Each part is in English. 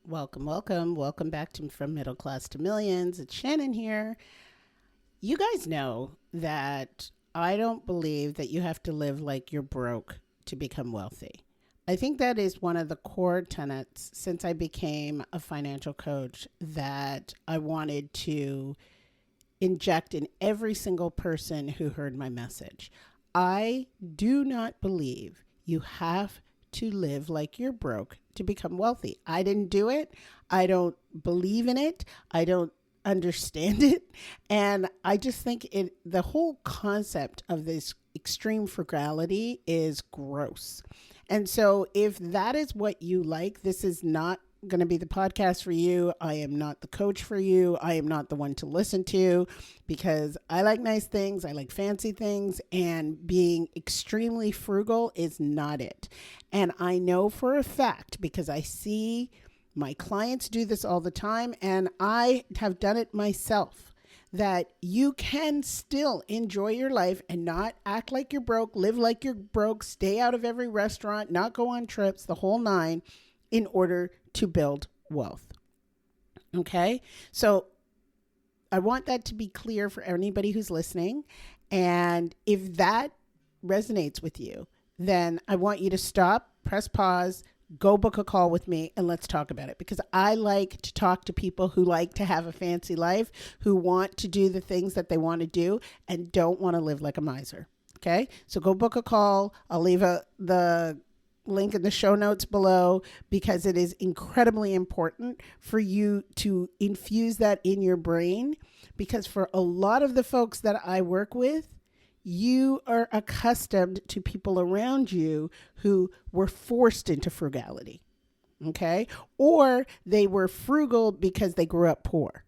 Welcome, welcome, welcome back to From Middle Class to Millions. It's Shannon here. You guys know that I don't believe that you have to live like you're broke to become wealthy. I think that is one of the core tenets since I became a financial coach that I wanted to inject in every single person who heard my message. I do not believe you have to live like you're broke to become wealthy. I didn't do it. I don't believe in it. I don't understand it. And I just think the whole concept of this extreme frugality is gross. And so if that is what you like, this is not going to be the podcast for you. I am not the coach for you. I am not the one to listen to because I like nice things. I like fancy things, and being extremely frugal is not it. And I know for a fact because I see my clients do this all the time, and I have done it myself, that you can still enjoy your life and not act like you're broke, live like you're broke, stay out of every restaurant, not go on trips, the whole nine, in order to build wealth. Okay? So I want that to be clear for anybody who's listening. And if that resonates with you, then I want you to stop, press pause, go book a call with me, and let's talk about it. Because I like to talk to people who like to have a fancy life, who want to do the things that they want to do and don't want to live like a miser. Okay? So go book a call. I'll leave the link in the show notes below because it is incredibly important for you to infuse that in your brain, because for a lot of the folks that I work with, you are accustomed to people around you who were forced into frugality, okay? Or they were frugal because they grew up poor.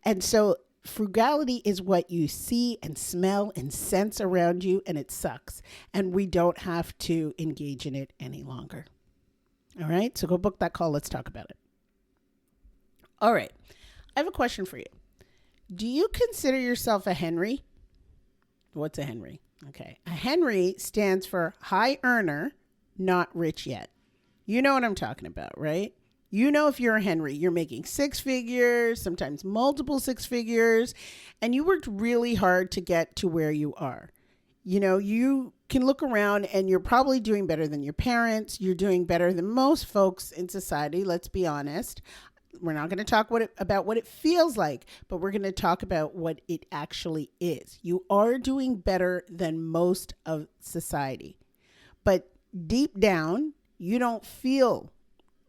And so frugality is what you see and smell and sense around you, and it sucks. And we don't have to engage in it any longer. All right, so go book that call. Let's talk about it. All right, I have a question for you. Do you consider yourself a Henry? What's a Henry? Okay, a Henry stands for high earner, not rich yet. You know what I'm talking about, right? You know, if you're a Henry, you're making six figures, sometimes multiple six figures, and you worked really hard to get to where you are. You know, you can look around and you're probably doing better than your parents. You're doing better than most folks in society. Let's be honest. We're not going to talk about what it feels like, but we're going to talk about what it actually is. You are doing better than most of society, but deep down, you don't feel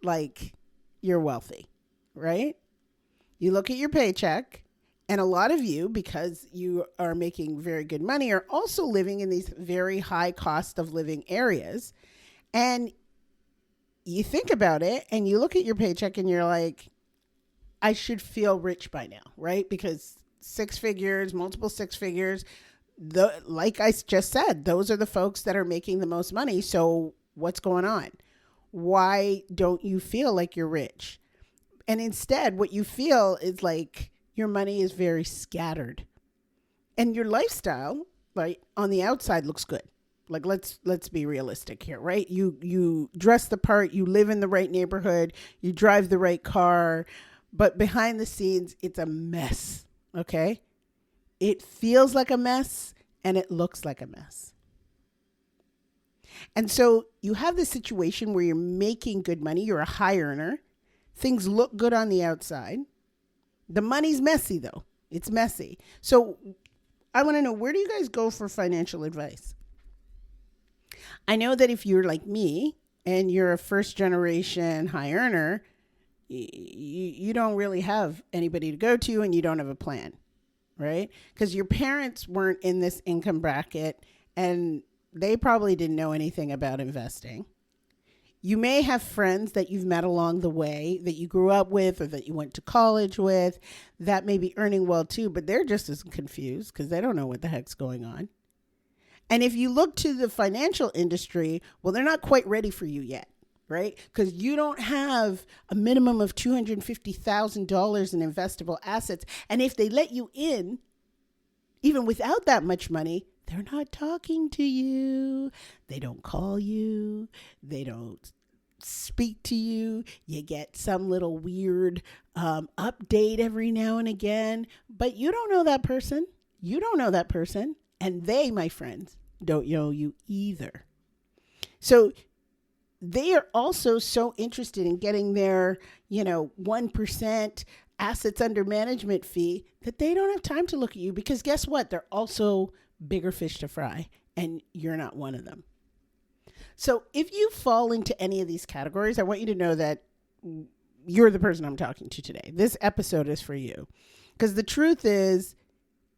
like you're wealthy, right? You look at your paycheck, and a lot of you, because you are making very good money, are also living in these very high cost of living areas. And you think about it and you look at your paycheck and you're like, I should feel rich by now, right? Because six figures, multiple six figures, like I just said, those are the folks that are making the most money. So what's going on? Why don't you feel like you're rich? And instead, what you feel is like your money is very scattered. And your lifestyle, right, on the outside looks good. Like let's be realistic here, right? You dress the part, you live in the right neighborhood, you drive the right car, but behind the scenes, it's a mess, okay? It feels like a mess and it looks like a mess. And so you have this situation where you're making good money. You're a high earner. Things look good on the outside. The money's messy, though. It's messy. So I want to know, where do you guys go for financial advice? I know that if you're like me and you're a first generation high earner, you don't really have anybody to go to and you don't have a plan, right? Because your parents weren't in this income bracket and they probably didn't know anything about investing. You may have friends that you've met along the way that you grew up with or that you went to college with that may be earning well too, but they're just as confused because they don't know what the heck's going on. And if you look to the financial industry, well, they're not quite ready for you yet, right? Because you don't have a minimum of $250,000 in investable assets. And if they let you in, even without that much money, they're not talking to you. They don't call you. They don't speak to you. You get some little weird update every now and again, but you don't know that person. You don't know that person. And they, my friends, don't know you either. So they are also so interested in getting their, 1% assets under management fee that they don't have time to look at you, because guess what? They're also bigger fish to fry, and you're not one of them. So if you fall into any of these categories, I want you to know that you're the person I'm talking to today. This episode is for you, because the truth is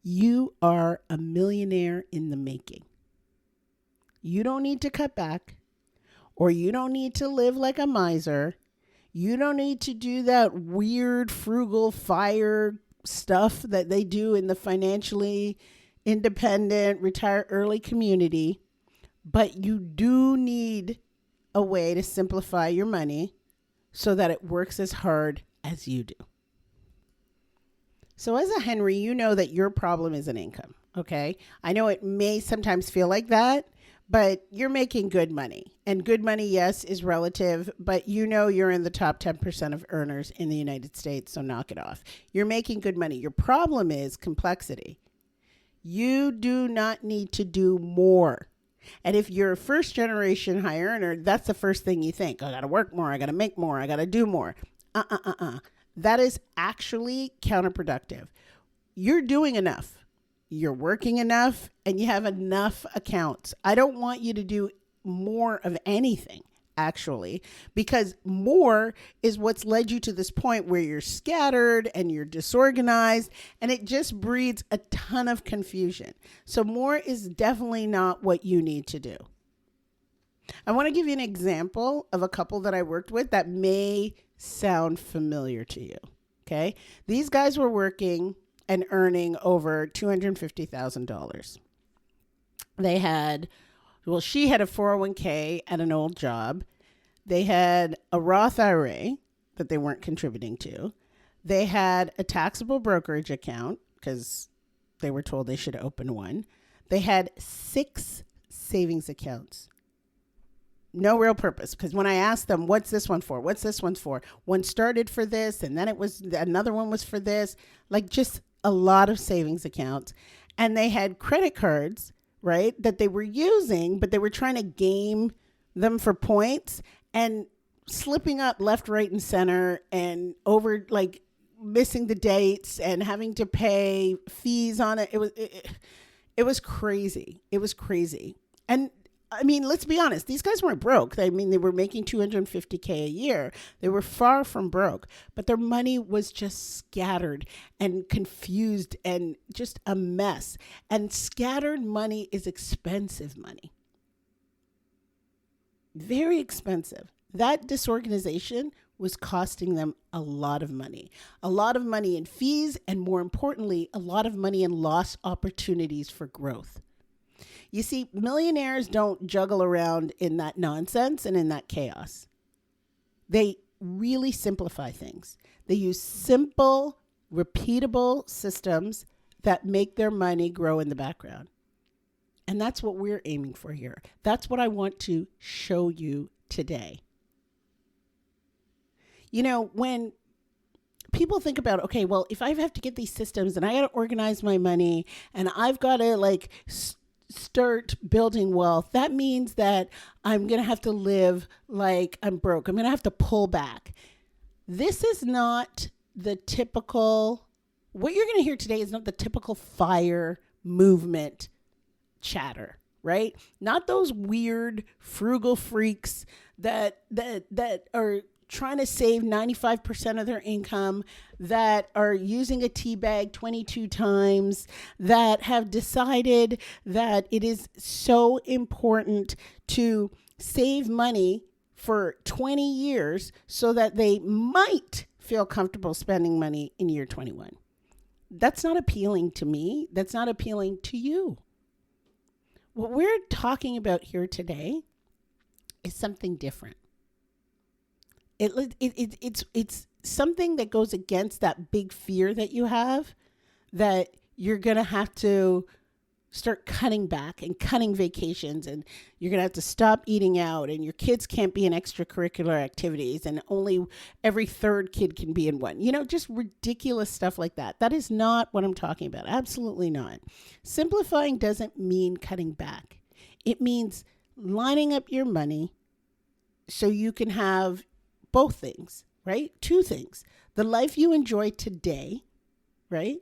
you are a millionaire in the making. You don't need to cut back, or you don't need to live like a miser. You don't need to do that weird frugal fire stuff that they do in the financially independent, retire early community. But you do need a way to simplify your money so that it works as hard as you do. So as a Henry, you know that your problem is an income, okay? I know it may sometimes feel like that, but you're making good money. And good money, yes, is relative, but you're in the top 10% of earners in the United States, so knock it off. You're making good money. Your problem is complexity. You do not need to do more. And if you're a first generation high earner, that's the first thing you think. I got to work more. I got to make more. I got to do more. That is actually counterproductive. You're doing enough. You're working enough, and you have enough accounts. I don't want you to do more of anything, actually, because more is what's led you to this point where you're scattered and you're disorganized, and it just breeds a ton of confusion. So more is definitely not what you need to do. I want to give you an example of a couple that I worked with that may sound familiar to you. Okay. These guys were working and earning over $250,000. She had a 401k at an old job. They had a Roth IRA that they weren't contributing to. They had a taxable brokerage account because they were told they should open one. They had 6 savings accounts. No real purpose, because when I asked them, what's this one for? What's this one for? One started for this, and then another one was for this, like just a lot of savings accounts. And they had credit cards, right, that they were using, but they were trying to game them for points and slipping up left, right, and center, and over missing the dates and having to pay fees on it. It was crazy. It was crazy. And I mean, let's be honest. These guys weren't broke. I mean, they were making $250K a year. They were far from broke, but their money was just scattered and confused and just a mess. And scattered money is expensive money. Very expensive. That disorganization was costing them a lot of money in fees, and more importantly, a lot of money in lost opportunities for growth. You see, millionaires don't juggle around in that nonsense and in that chaos. They really simplify things. They use simple, repeatable systems that make their money grow in the background. And that's what we're aiming for here. That's what I want to show you today. When people think about, okay, well, if I have to get these systems and I got to organize my money and I've got to start building wealth, that means that I'm going to have to live like I'm broke. I'm going to have to pull back. This is not the typical, what you're going to hear today is not the typical FIRE movement chatter, right? Not those weird frugal freaks that are trying to save 95% of their income, that are using a tea bag 22 times, that have decided that it is so important to save money for 20 years so that they might feel comfortable spending money in year 21. That's not appealing to me. That's not appealing to you. What we're talking about here today is something different. It's something that goes against that big fear that you have, that you're going to have to start cutting back and cutting vacations, and you're going to have to stop eating out, and your kids can't be in extracurricular activities, and only every third kid can be in one. Just ridiculous stuff like that. That is not what I'm talking about. Absolutely not. Simplifying doesn't mean cutting back. It means lining up your money so you can have both things, right? Two things. The life you enjoy today, right?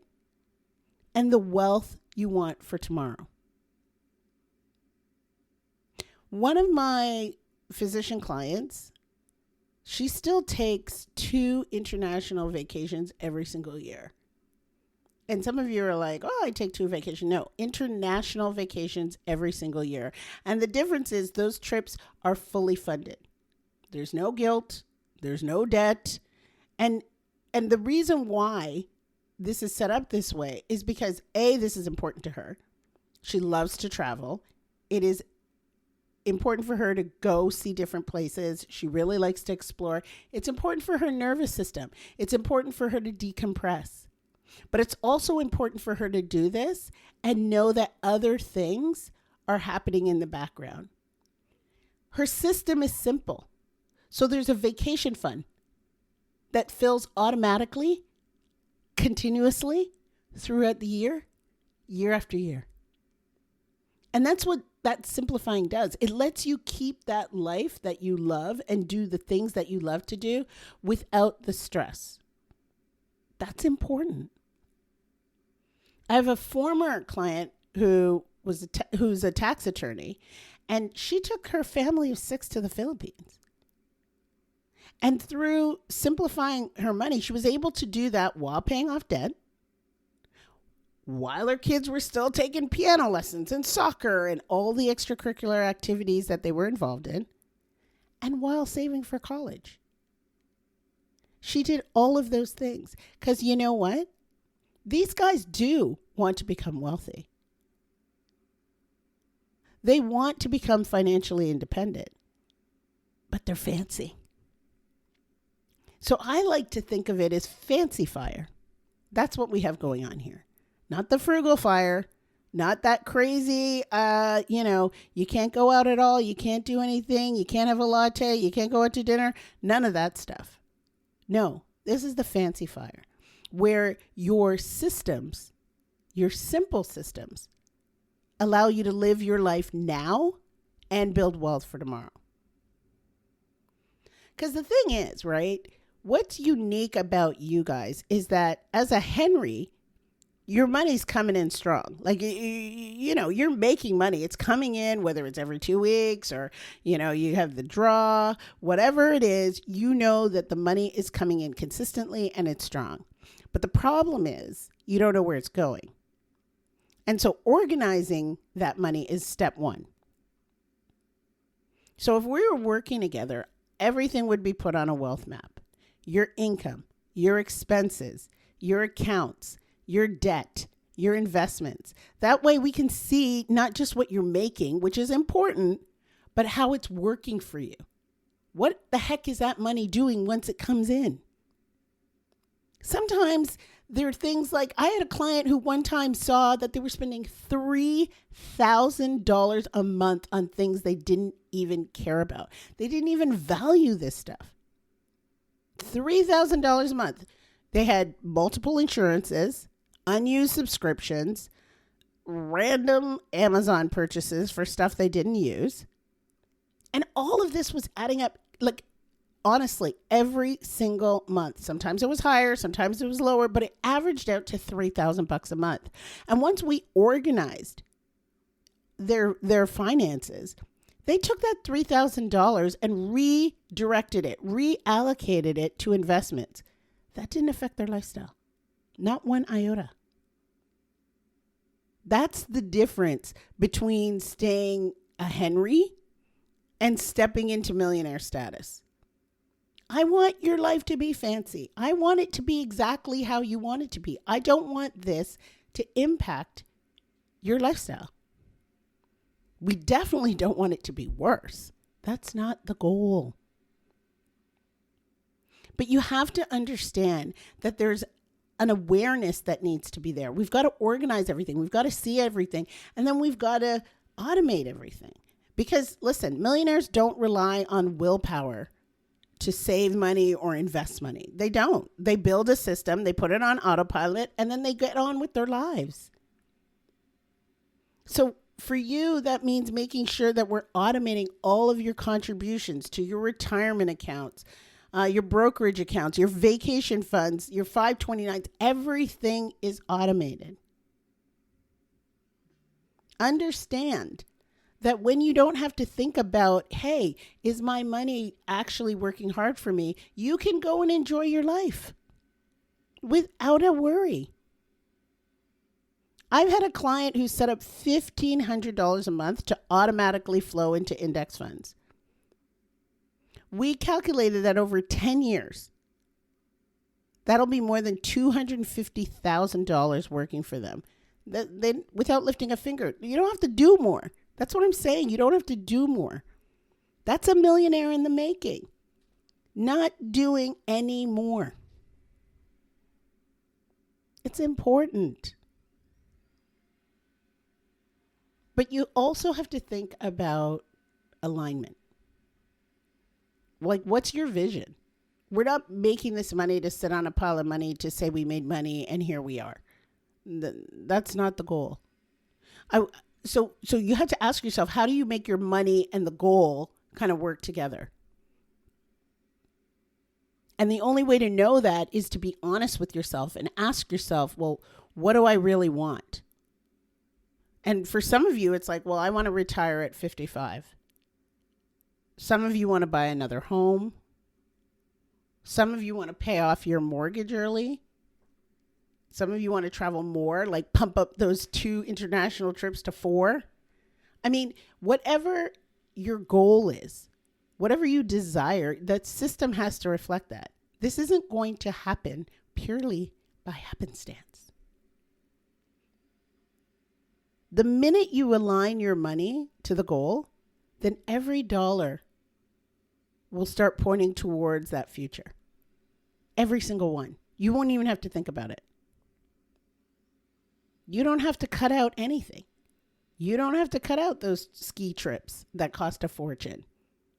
And the wealth you want for tomorrow. One of my physician clients, she still takes 2 international vacations every single year. And some of you are like, oh, I take 2 vacations. No, international vacations every single year. And the difference is those trips are fully funded. There's no guilt. There's no debt. And the reason why this is set up this way is because A, this is important to her. She loves to travel. It is important for her to go see different places. She really likes to explore. It's important for her nervous system. It's important for her to decompress. But it's also important for her to do this and know that other things are happening in the background. Her system is simple. So there's a vacation fund that fills automatically, continuously throughout the year after year. And that's what that simplifying does. It lets you keep that life that you love and do the things that you love to do without the stress. That's important. I have a former client who's a tax attorney, and she took her family of 6 to the Philippines. And through simplifying her money, she was able to do that while paying off debt, while her kids were still taking piano lessons and soccer and all the extracurricular activities that they were involved in, and while saving for college. She did all of those things because you know what? These guys do want to become wealthy. They want to become financially independent, but they're fancy. So I like to think of it as fancy fire. That's what we have going on here. Not the frugal fire, not that crazy, you can't go out at all, you can't do anything, you can't have a latte, you can't go out to dinner, none of that stuff. No, this is the fancy fire, where your systems, your simple systems, allow you to live your life now and build wealth for tomorrow. Because the thing is, right, what's unique about you guys is that as a Henry, your money's coming in strong. Like, you're making money. It's coming in, whether it's every 2 weeks or, you have the draw, whatever it is, that the money is coming in consistently and it's strong. But the problem is you don't know where it's going. And so organizing that money is step 1. So if we were working together, everything would be put on a wealth map. Your income, your expenses, your accounts, your debt, your investments. That way we can see not just what you're making, which is important, but how it's working for you. What the heck is that money doing once it comes in? Sometimes there are things like, I had a client who one time saw that they were spending $3,000 a month on things they didn't even care about. They didn't even value this stuff. $3,000 a month. They had multiple insurances, unused subscriptions, random Amazon purchases for stuff they didn't use. And all of this was adding up, like, honestly, every single month. Sometimes it was higher, sometimes it was lower, but it averaged out to $3,000 a month. And once we organized their finances, they took that $3,000 and redirected it, reallocated it to investments. That didn't affect their lifestyle. Not one iota. That's the difference between staying a Henry and stepping into millionaire status. I want your life to be fancy. I want it to be exactly how you want it to be. I don't want this to impact your lifestyle. We definitely don't want it to be worse. That's not the goal. But you have to understand that there's an awareness that needs to be there. We've got to organize everything. We've got to see everything. And then we've got to automate everything. Because listen, millionaires don't rely on willpower to save money or invest money. They don't. They build a system, they put it on autopilot, and then they get on with their lives. So for you, that means making sure that we're automating all of your contributions to your retirement accounts, your brokerage accounts, your vacation funds, your 529s. Everything is automated. Understand that when you don't have to think about, hey, is my money actually working hard for me? You can go and enjoy your life without a worry. I've had a client who set up $1,500 a month to automatically flow into index funds. We calculated that over 10 years, that'll be more than $250,000 working for them. Without lifting a finger. You don't have to do more. That's what I'm saying. You don't have to do more. That's a millionaire in the making. Not doing any more. It's important. But you also have to think about alignment. Like, what's your vision? We're not making this money to sit on a pile of money to say we made money and here we are. That's not the goal. So you have to ask yourself, how do you make your money and the goal kind of work together? And the only way to know that is to be honest with yourself and ask yourself, well, what do I really want? And for some of you, it's like, well, I want to retire at 55. Some of you want to buy another home. Some of you want to pay off your mortgage early. Some of you want to travel more, like pump up those 2 international trips to 4. I mean, whatever your goal is, whatever you desire, that system has to reflect that. This isn't going to happen purely by happenstance. The minute you align your money to the goal, then every dollar will start pointing towards that future. Every single one. You won't even have to think about it. You don't have to cut out anything. You don't have to cut out those ski trips that cost a fortune,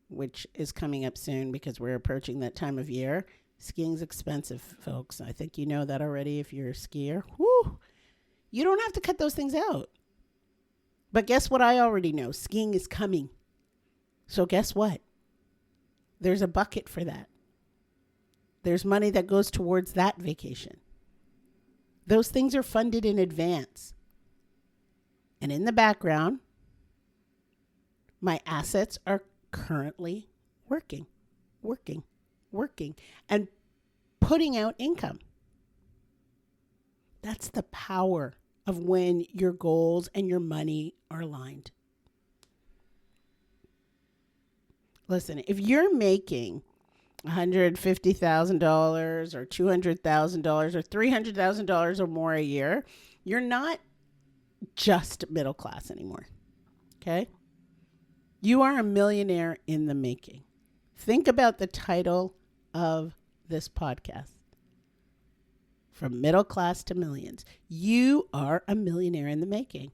which is coming up soon because we're approaching that time of year. Skiing's expensive, folks. I think you know that already if you're a skier. Woo! You don't have to cut those things out. But guess what I already know? Skiing is coming. So guess what? There's a bucket for that. There's money that goes towards that vacation. Those things are funded in advance. And in the background, my assets are currently working, and putting out income. That's the power of when your goals and your money are aligned. Listen, if you're making $150,000 or $200,000 or $300,000 or more a year, you're not just middle class anymore. Okay? You are a millionaire in the making. Think about the title of this podcast. From middle class to millions. You are a millionaire in the making.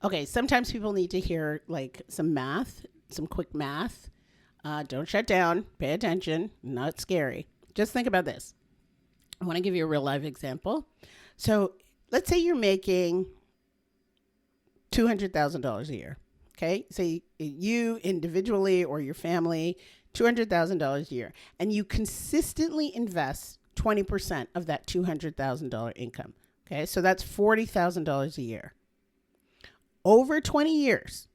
Okay, sometimes people need to hear like some math, some quick math. Don't shut down. Pay attention. Not scary. Just think about this. I want to give you a real life example. So let's say you're making $200,000 a year. Okay. So you individually or your family, $200,000 a year. And you consistently invest 20% of that $200,000 income. Okay. So that's $40,000 a year. Over 20 years,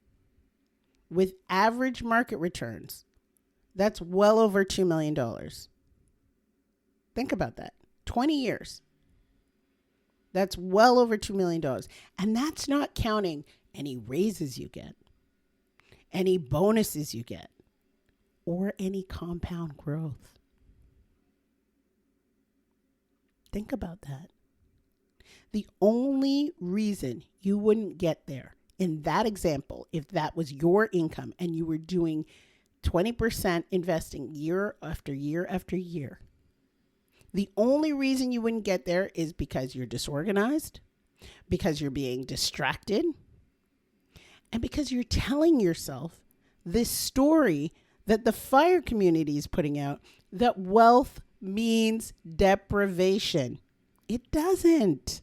with average market returns, that's well over $2 million. Think about that. 20 years. That's well over $2 million. And that's not counting any raises you get, any bonuses you get, or any compound growth. Think about that. The only reason you wouldn't get there in that example, if that was your income and you were doing 20% investing year after year after year, The only reason you wouldn't get there is because you're disorganized, because you're being distracted, and because you're telling yourself this story that the FIRE community is putting out, that wealth means deprivation. It doesn't.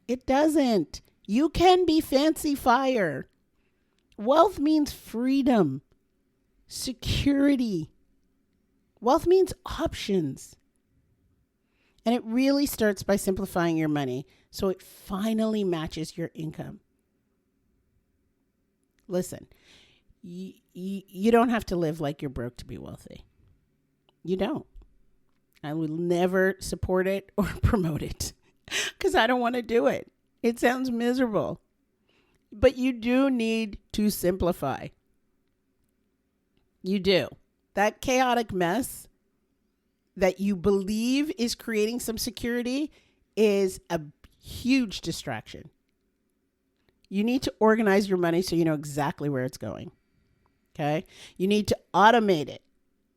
It doesn't. You can be fancy FIRE. Wealth means freedom, security. Wealth means options. And it really starts by simplifying your money so it finally matches your income. Listen, you don't have to live like you're broke to be wealthy. You don't. I will never support it or promote it because I don't want to do it. It sounds miserable. But you do need to simplify. You do. That chaotic mess that you believe is creating some security is a huge distraction. You need to organize your money so you know exactly where it's going. Okay? You need to automate it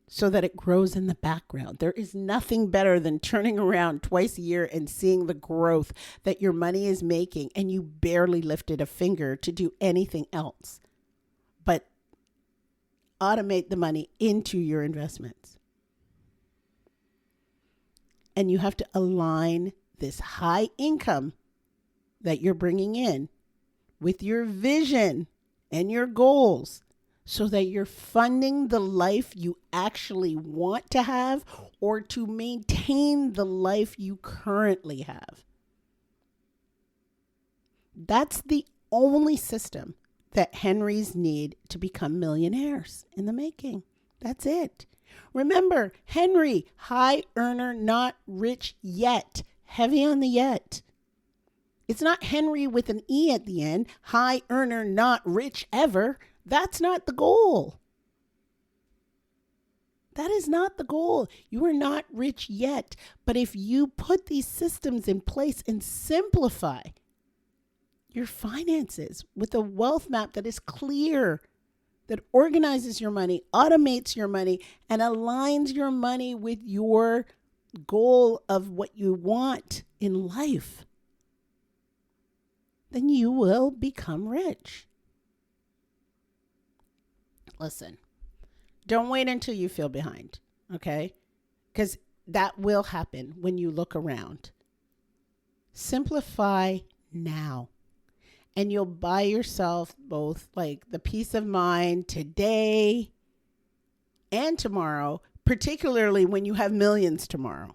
so that it grows in the background. There is nothing better than turning around twice a year and seeing the growth that your money is making and you barely lifted a finger to do anything else but automate the money into your investments. And you have to align this high income that you're bringing in with your vision and your goals so that you're funding the life you actually want to have or to maintain the life you currently have. That's the only system that Henrys need to become millionaires in the making. That's it. Remember, Henry, high earner, not rich yet. Heavy on the yet. It's not Henry with an E at the end. High earner, not rich ever. That's not the goal. That is not the goal. You are not rich yet. But if you put these systems in place and simplify your finances with a wealth map that is clear, that organizes your money, automates your money, and aligns your money with your goal of what you want in life, then you will become rich. Listen, don't wait until you feel behind, okay? Because that will happen when you look around. Simplify now. And you'll buy yourself both like the peace of mind today and tomorrow, particularly when you have millions tomorrow.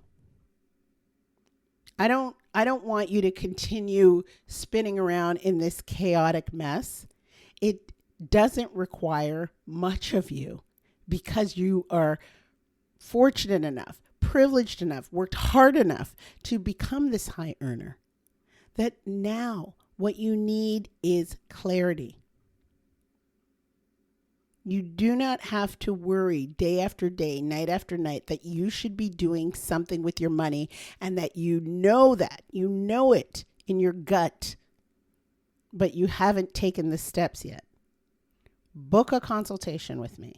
I don't want you to continue spinning around in this chaotic mess. It doesn't require much of you because you are fortunate enough, privileged enough, worked hard enough to become this high earner. That now what you need is clarity. You do not have to worry day after day, night after night, that you should be doing something with your money and that you know it in your gut, but you haven't taken the steps yet. Book a consultation with me.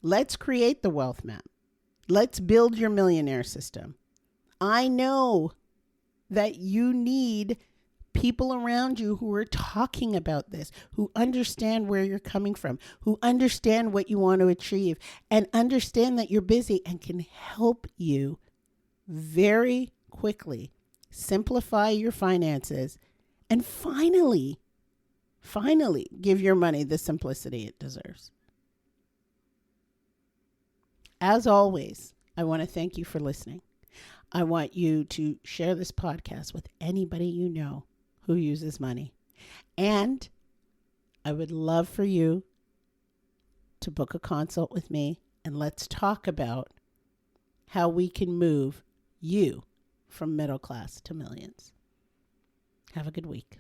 Let's create the wealth map. Let's build your millionaire system. I know that you need people around you who are talking about this, who understand where you're coming from, who understand what you want to achieve, and understand that you're busy and can help you very quickly simplify your finances and finally give your money the simplicity it deserves. As always, I want to thank you for listening. I want you to share this podcast with anybody you know who uses money. And I would love for you to book a consult with me and let's talk about how we can move you from middle class to millions. Have a good week.